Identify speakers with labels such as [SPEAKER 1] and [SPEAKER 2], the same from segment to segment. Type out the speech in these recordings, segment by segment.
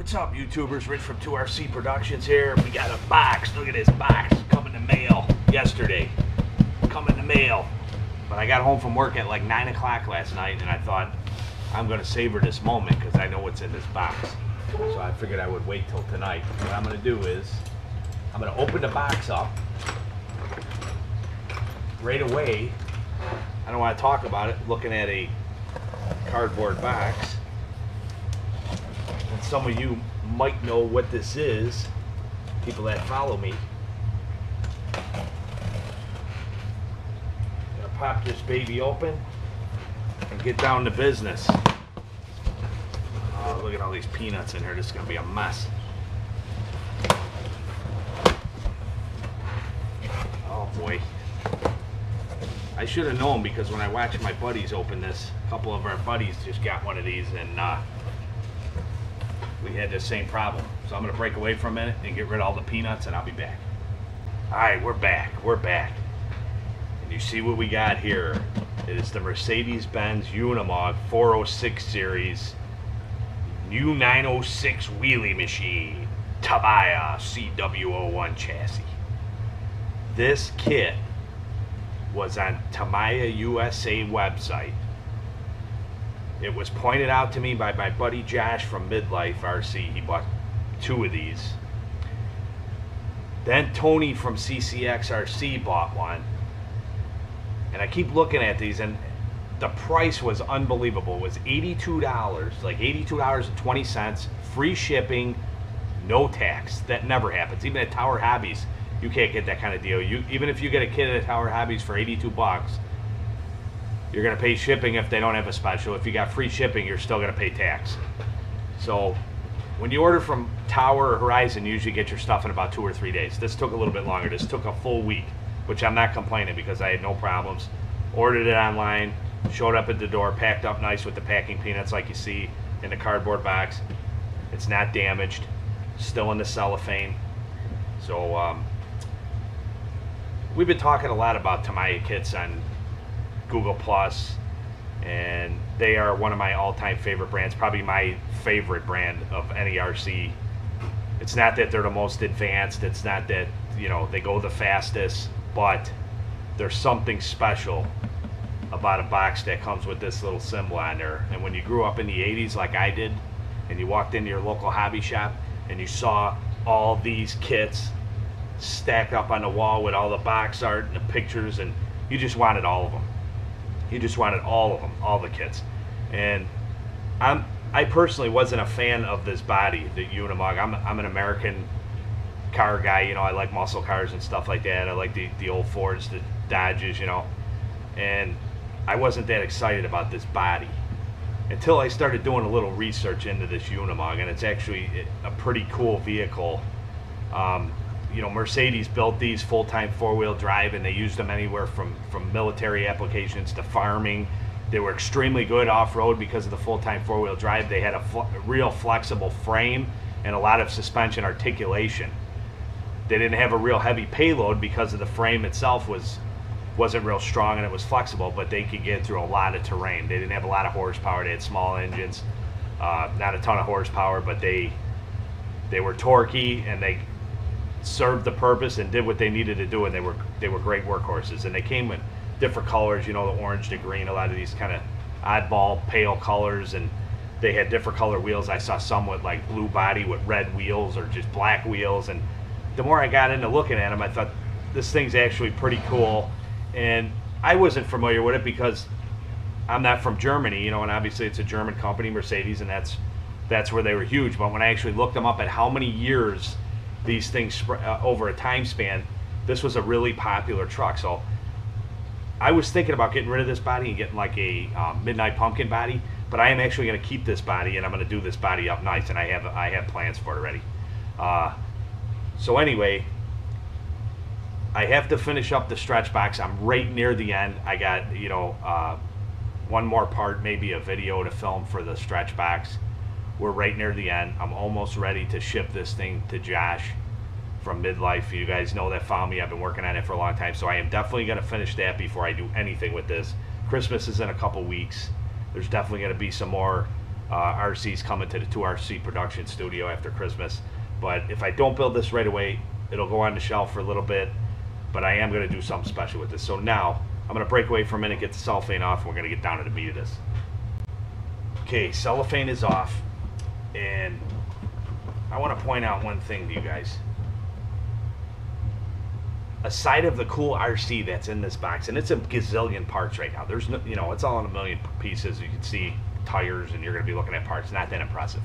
[SPEAKER 1] What's up, YouTubers? Rich from 2RC Productions here. We got a box. Look at this box. Coming in the mail yesterday. Coming in the mail. But I got home from work at like 9 o'clock last night, and I thought, I'm going to savor this moment because I know what's in this box. So I figured I would wait till tonight. What I'm going to do is, I'm going to open the box up right away. I don't want to talk about it, looking at a cardboard box. And some of you might know what this is, people that follow me. Gonna pop this baby open and get down to business. Oh, look at all these peanuts in here. This is gonna be a mess. Oh boy. I should have known, because when I watched my buddies open this, a couple of our buddies just got one of these, and we had the same problem. So I'm going to break away for a minute and get rid of all the peanuts, and I'll be back. Alright, we're back. We're back. And you see what we got here. It is the Mercedes-Benz Unimog 406 series new 906 wheelie machine Tamiya CW01 chassis. This kit was on Tamiya USA website. It was pointed out to me by my buddy Josh from Midlife RC. He bought 2 of these. Then Tony from CCX RC bought one. And I keep looking at these, and the price was unbelievable. It was $82, like $82.20, free shipping, no tax. That never happens. Even at Tower Hobbies, you can't get that kind of deal. Even if you get a kit at Tower Hobbies for 82 bucks, you're going to pay shipping if they don't have a special. If you got free shipping, you're still going to pay tax. So when you order from Tower or Horizon, you usually get your stuff in about 2 or 3 days. This took a little bit longer. This took a full week, which I'm not complaining because I had no problems. Ordered it online, showed up at the door, packed up nice with the packing peanuts like you see in the cardboard box. It's not damaged, still in the cellophane. So we've been talking a lot about Tamiya kits on Google Plus, and they are one of my all-time favorite brands, probably my favorite brand of any RC. It's not that they're the most advanced, it's not that, you know, they go the fastest, but there's something special about a box that comes with this little symbol on there. And when you grew up in the 80s like I did, and you walked into your local hobby shop and you saw all these kits stacked up on the wall with all the box art and the pictures, and you just wanted all of them. You just wanted all of them, all the kits. And I personally wasn't a fan of this body, the Unimog. I'm an American car guy, you know. I like muscle cars and stuff like that. I like the old Fords, the Dodges, you know. And I wasn't that excited about this body until I started doing a little research into this Unimog, and it's actually a pretty cool vehicle. You know, Mercedes built these full-time four-wheel drive, and they used them anywhere from military applications to farming. They were extremely good off-road because of the full-time four-wheel drive. They had a real flexible frame and a lot of suspension articulation. They didn't have a real heavy payload because of the frame itself wasn't real strong and it was flexible, but they could get through a lot of terrain. They didn't have a lot of horsepower. They had small engines, not a ton of horsepower, but they were torquey, and they served the purpose and did what they needed to do, and they were great workhorses. And they came in different colors, you know, the orange to green, a lot of these kind of oddball pale colors, and they had different color wheels. I saw some with like blue body with red wheels or just black wheels, and the more I got into looking at them, I thought this thing's actually pretty cool. And I wasn't familiar with it because I'm not from Germany, you know, and obviously it's a German company, Mercedes, and that's where they were huge. But when I actually looked them up at how many years these things over a time span, this was a really popular truck. So I was thinking about getting rid of this body and getting like a Midnight Pumpkin body, but I am actually going to keep this body, and I'm going to do this body up nice, and I have plans for it already. So anyway, I have to finish up the stretch box. I'm right near the end. I got, you know, one more part, maybe a video to film for the stretch box. We're right near the end. I'm almost ready to ship this thing to Josh from Midlife. You guys know that, follow me. I've been working on it for a long time, so I am definitely going to finish that before I do anything with this. Christmas is in a couple weeks. There's definitely going to be some more RC's coming to the 2RC production studio after Christmas. But if I don't build this right away, it'll go on the shelf for a little bit. But I am going to do something special with this. So now, I'm going to break away for a minute, get the cellophane off, and we're going to get down to the meat of this. Okay, cellophane is off. And I want to point out one thing to you guys. Aside of the cool RC that's in this box, and it's a gazillion parts right now. There's no, you know, it's all in a million pieces. You can see tires, and you're going to be looking at parts. Not that impressive.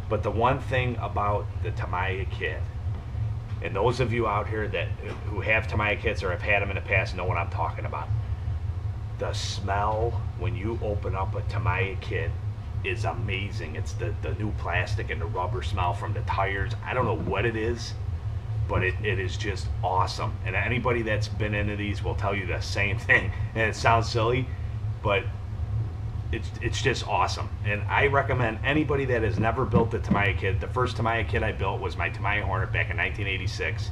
[SPEAKER 1] But the one thing about the Tamiya kit, and those of you out here that who have Tamiya kits or have had them in the past know what I'm talking about. The smell when you open up a Tamiya kit is amazing. It's the new plastic and the rubber smell from the tires. I don't know what it is, but it is just awesome. And anybody that's been into these will tell you the same thing. And it sounds silly, but it's just awesome. And I recommend anybody that has never built the Tamiya kit. The first Tamiya kit I built was my Tamiya Hornet back in 1986.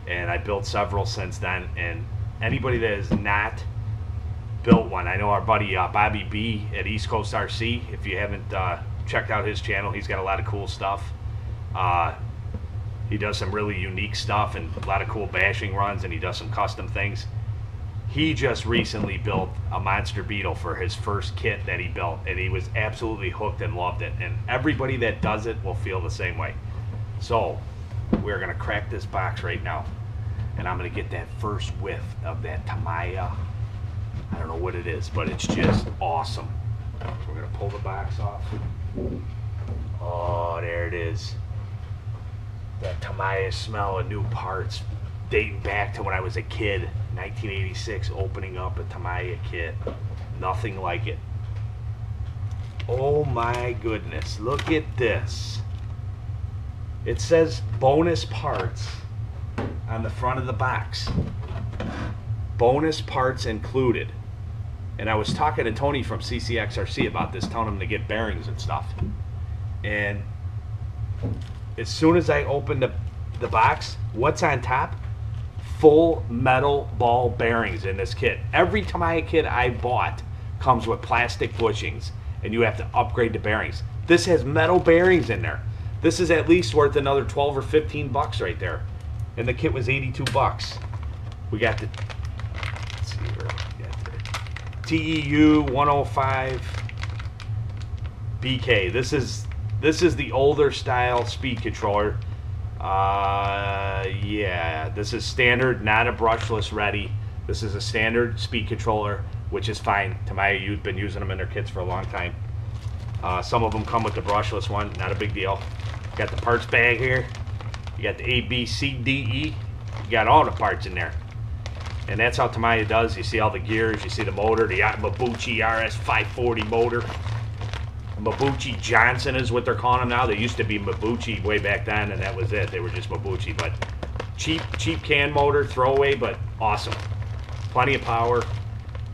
[SPEAKER 1] And I built several since then. And anybody that has not built one, I know our buddy Bobby B at East Coast RC. If you haven't checked out his channel, he's got a lot of cool stuff. He does some really unique stuff and a lot of cool bashing runs, and he does some custom things. He just recently built a Monster Beetle for his first kit that he built, and he was absolutely hooked and loved it. And everybody that does it will feel the same way. So we're going to crack this box right now, and I'm going to get that first whiff of that Tamiya. I don't know what it is, but it's just awesome. So we're going to pull the box off. Oh, there it is. That Tamiya smell of new parts dating back to when I was a kid, 1986, opening up a Tamiya kit. Nothing like it. Oh my goodness, look at this. It says bonus parts on the front of the box. Bonus parts included. And I was talking to Tony from CCXRC about this, telling him to get bearings and stuff. And as soon as I opened the box, what's on top? Full metal ball bearings in this kit. Every Tamiya kit I bought comes with plastic bushings, and you have to upgrade the bearings. This has metal bearings in there. This is at least worth another 12 or 15 bucks right there. And the kit was 82 bucks. We got the, let's see where we got the TEU 105 BK. This is the older style speed controller. Yeah, this is standard, not a brushless ready. This is a standard speed controller, which is fine. Tamiya, you've been using them in their kits for a long time. Some of them come with the brushless one, not a big deal. Got the parts bag here. You got the A, B, C, D, E. You got all the parts in there. And that's how Tamiya does. You see all the gears, you see the motor, the Mabuchi RS540 motor. Mabuchi Johnson is what they're calling them now. They used to be Mabuchi way back then, and that was it. They were just Mabuchi, but cheap can motor, throwaway, but awesome. Plenty of power,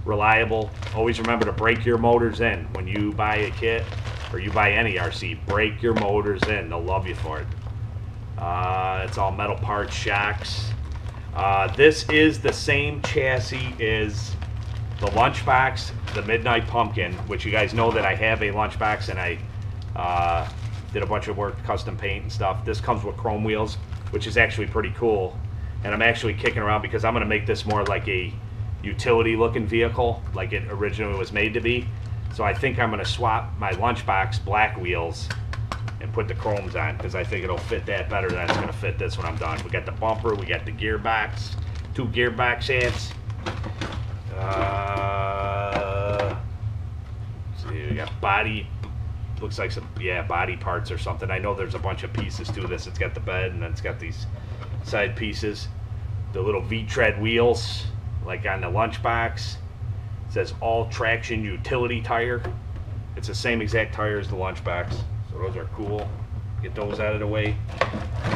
[SPEAKER 1] reliable. Always remember to break your motors in when you buy a kit or you buy any RC. Break your motors in. They'll love you for it. It's all metal parts, shocks. This is the same chassis as the Lunchbox, the Midnight Pumpkin, which you guys know that I have a Lunchbox, and I did a bunch of work, custom paint and stuff. This comes with chrome wheels, which is actually pretty cool. And I'm actually kicking around because I'm going to make this more like a utility looking vehicle, like it originally was made to be. So I think I'm going to swap my Lunchbox black wheels and put the chromes on, because I think it'll fit that better than it's going to fit this when I'm done. We got the bumper, we got the gearbox, 2 gearbox heads. See, we got body, looks like some, yeah, body parts or something. I know there's a bunch of pieces to this. It's got the bed, and then it's got these side pieces. The little V-tread wheels, like on the Lunchbox. It says all traction utility tire. It's the same exact tire as the Lunchbox. So those are cool. Get those out of the way.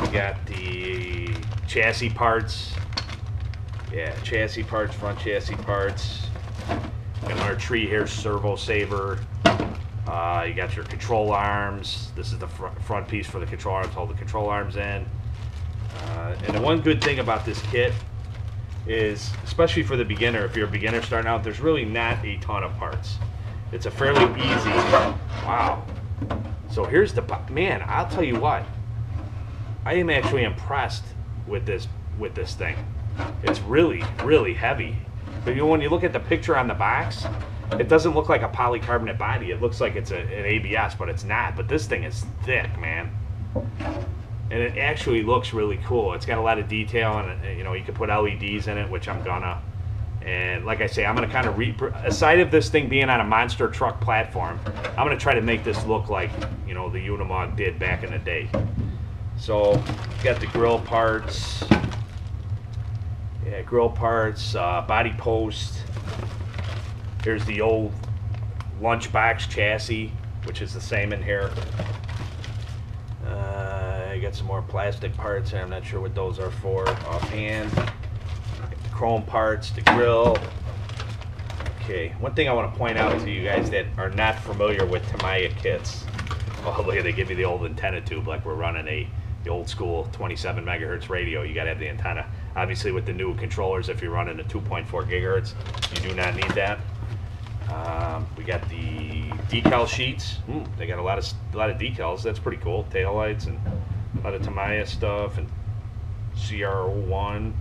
[SPEAKER 1] We got the chassis parts. Yeah, chassis parts, front chassis parts. Got another tree here, servo saver. You got your control arms. This is the front piece for the control arms. Hold the control arms in. And the one good thing about this kit is, especially for the beginner, if you're a beginner starting out, there's really not a ton of parts. It's a fairly easy, wow, So here's the man. I'll tell you what. I am actually impressed with this thing. It's really, really heavy. But when you look at the picture on the box, it doesn't look like a polycarbonate body. It looks like it's an ABS, but it's not. But this thing is thick, man. And it actually looks really cool. It's got a lot of detail, and you can put LEDs in it, which I'm gonna. And like I say, I'm gonna kind of aside of this thing being on a monster truck platform, I'm gonna try to make this look like the Unimog did back in the day. So got the grill parts, body post. Here's the old lunchbox chassis, which is the same in here. I got some more plastic parts here. I'm not sure what those are for offhand. Got the chrome parts, the grill. Okay, one thing I want to point out to you guys that are not familiar with Tamiya kits. Oh, look, they give you the old antenna tube like we're running the old school 27 megahertz radio. You got to have the antenna. Obviously, with the new controllers, if you're running a 2.4 gigahertz, you do not need that. We got the decal sheets. They got a lot of decals. That's pretty cool. Taillights and a lot of Tamiya stuff and CR01.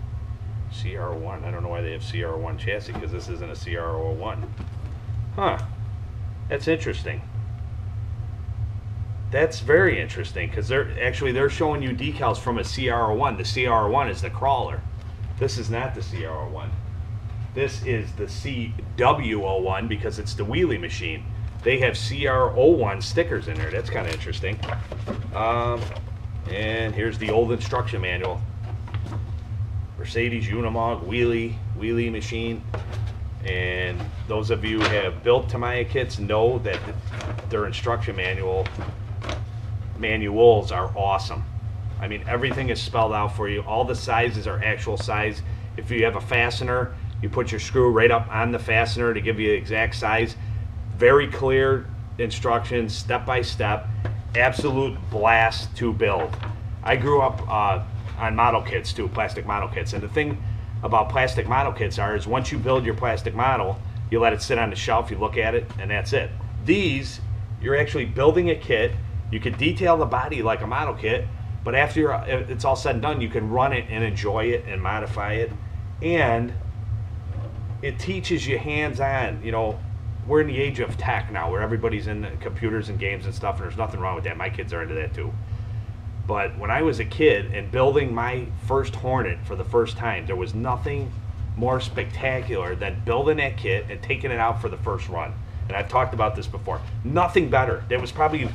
[SPEAKER 1] I don't know why they have CR01 chassis, because this isn't a CR01. Huh. That's interesting. That's very interesting, because they're showing you decals from a CR01. The CR01 is the crawler. This is not the CR01. This is the CW01 because it's the wheelie machine. They have CR01 stickers in there. That's kind of interesting. And here's the old instruction manual. Mercedes Unimog wheelie machine. And those of you who have built Tamiya kits know that their instruction manuals are awesome. I mean, everything is spelled out for you. All the sizes are actual size. If you have a fastener, you put your screw right up on the fastener to give you the exact size. Very clear instructions, step by step. Absolute blast to build. I grew up on model kits too, plastic model kits. And the thing about plastic model kits is once you build your plastic model, you let it sit on the shelf, you look at it, and that's it. These, you're actually building a kit. You can detail the body like a model kit, but after it's all said and done, you can run it and enjoy it and modify it. And it teaches you hands-on. We're in the age of tech now, where everybody's in computers and games and stuff, and there's nothing wrong with that. My kids are into that too. But when I was a kid and building my first Hornet for the first time, there was nothing more spectacular than building that kit and taking it out for the first run. And I've talked about this before. Nothing better. That was probably,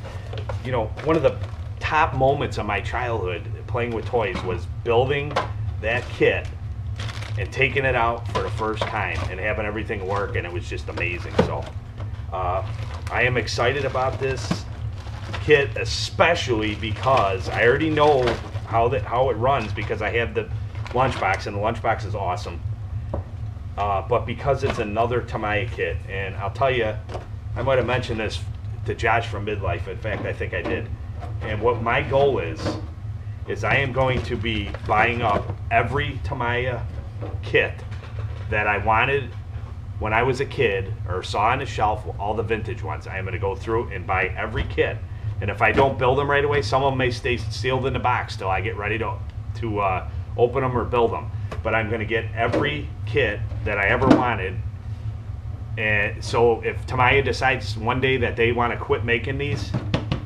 [SPEAKER 1] one of the top moments of my childhood playing with toys was building that kit and taking it out for the first time and having everything work, and it was just amazing. So I am excited about this kit, especially because I already know how it runs, because I have the lunchbox, and the lunchbox is awesome. But because it's another Tamiya kit, and I'll tell you, I might have mentioned this to Josh from Midlife. In fact, I think I did. And what my goal is I am going to be buying up every Tamiya kit that I wanted when I was a kid or saw on the shelf, all the vintage ones. I am going to go through and buy every kit. And if I don't build them right away, some of them may stay sealed in the box till I get ready to open them or build them. But I'm going to get every kit that I ever wanted. And so if Tamiya decides one day that they want to quit making these,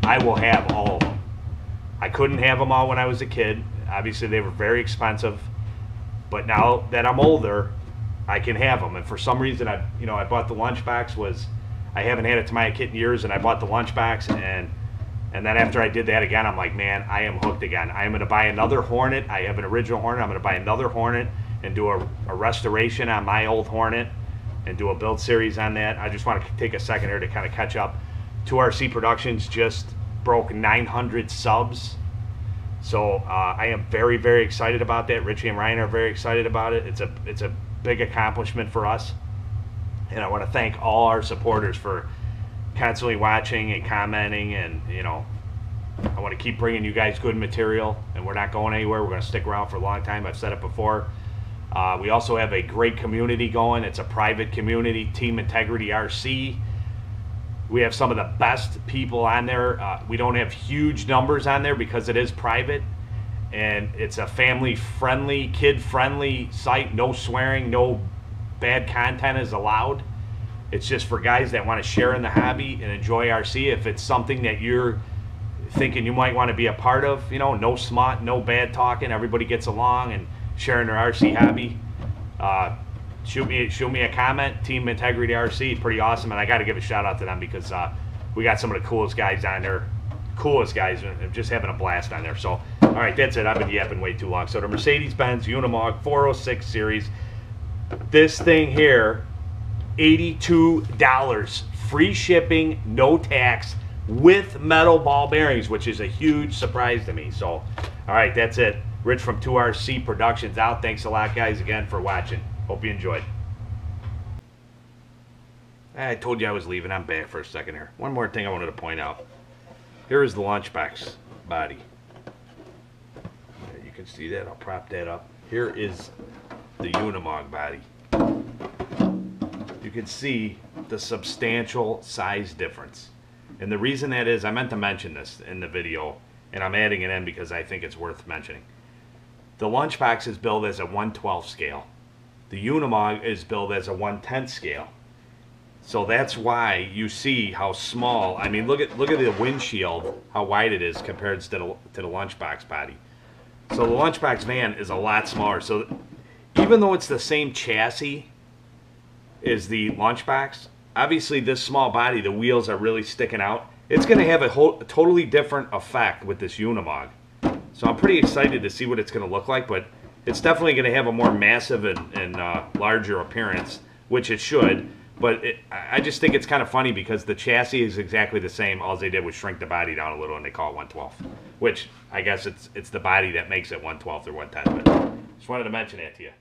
[SPEAKER 1] I will have all of them. I couldn't have them all when I was a kid. Obviously, they were very expensive. But now that I'm older, I can have them. And for some reason, I bought the lunchbox. I haven't had a Tamiya kit in years, and I bought the lunchbox, and then after I did that again, I'm like, man, I am hooked again. I am going to buy another Hornet. I have an original Hornet. I'm going to buy another Hornet and do a restoration on my old Hornet and do a build series on that. I just want to take a second here to kind of catch up. 2RC Productions just broke 900 subs. So I am very, very excited about that. Richie and Ryan are very excited about it. It's a big accomplishment for us. And I want to thank all our supporters for constantly watching and commenting, and I want to keep bringing you guys good material, and we're not going anywhere. We're going to stick around for a long time. I've said it before. We also have a great community going. It's a private community, Team Integrity RC. We have some of the best people on there. We don't have huge numbers on there because it is private, and it's a family-friendly, kid-friendly site. No swearing, no bad content is allowed. It's just for guys that want to share in the hobby and enjoy RC. If it's something that you're thinking you might want to be a part of, you know, no smut, no bad talking, everybody gets along and sharing their RC hobby. Shoot me a comment. Team Integrity RC, pretty awesome, and I got to give a shout out to them because we got some of the coolest guys on there, and just having a blast on there. So, all right, that's it. I've been yapping way too long. So the Mercedes-Benz Unimog 406 series, this thing here, $82, free shipping, no tax, with metal ball bearings, which is a huge surprise to me. So, all right, that's it. Rich from 2RC Productions out. Thanks a lot, guys, again for watching. Hope you enjoyed. I told you I was leaving. I'm back for a second here. One more thing I wanted to point out. Here is the Lunchbox body. You can see that. I'll prop that up. Here is the Unimog body. You can see the substantial size difference. And the reason that is, I meant to mention this in the video, and I'm adding it in because I think it's worth mentioning. The Lunchbox is billed as a 1/12 scale. The Unimog is billed as a 1/10 scale. So that's why you see how small. I mean, look at the windshield, how wide it is compared to the Lunchbox body. So the Lunchbox van is a lot smaller. So even though it's the same chassis as the Lunchbox, obviously this small body, the wheels are really sticking out. It's going to have a totally different effect with this Unimog. So I'm pretty excited to see what it's going to look like, but it's definitely going to have a more massive and larger appearance, which it should. But I just think it's kind of funny because the chassis is exactly the same. All they did was shrink the body down a little, and they call it 1/12, which I guess it's the body that makes it 1/12 or 1/10. But just wanted to mention that to you.